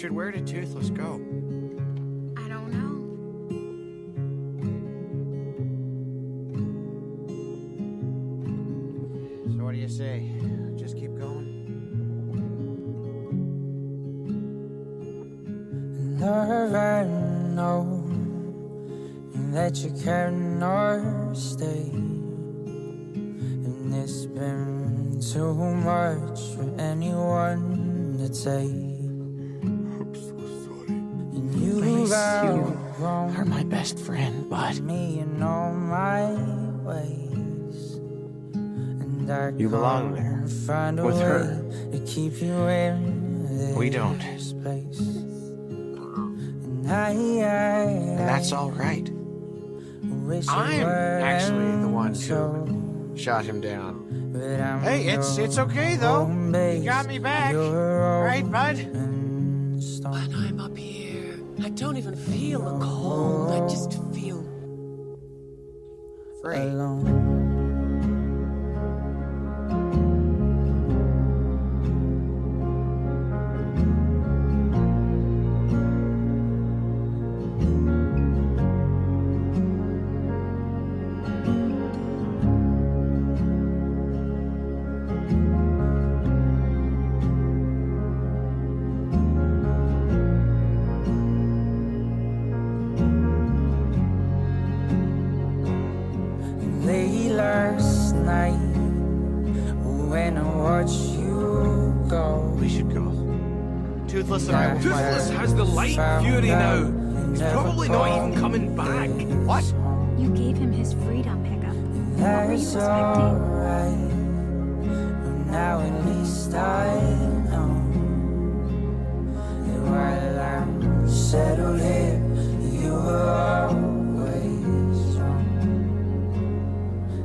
Astrid, where did Toothless go? I don't know. So what do you say? Just keep going? Never know that you cannot stay, and it's been too much for anyone to take. I'm so sorry. And you Please, are my best friend, bud. me in all my ways, and I You belong there, can't find a with way her. to keep you in We don't. this place. And And that's all right. wish it I'm actually the one so, who shot him down. but I'm Hey, it's okay though. home You got base. me back. You're Right, bud? and stone. When I'm up here, I don't even feel the cold. I just feel Free. Alone. Late last night when I watched you go. We should go. Toothless and I will Toothless has the light fury now. He's probably not even coming back. What? You gave him his freedom, Hiccup. What were you That's expecting? alright. But now at least I know that while I'm settled here, you were always wrong.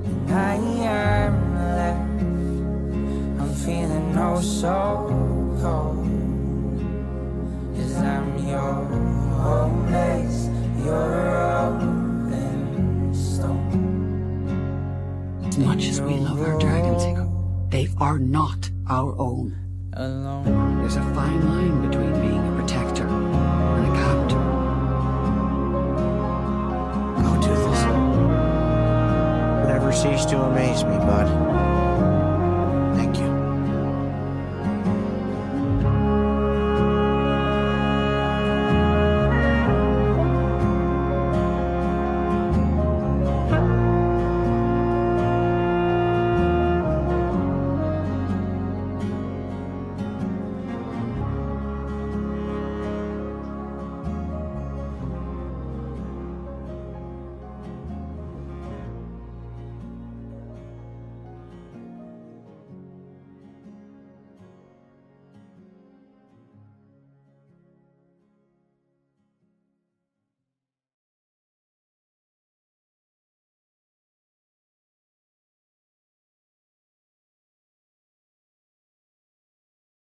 And I am left, I'm feeling oh so cold. 'Cause I'm your home base, you're a rolling stone. as much as we love our dragons, Hiccup, they are not our own. Alone. There's a fine line between being a protector and a captor. Go, Toothless. Never cease to amaze me, bud.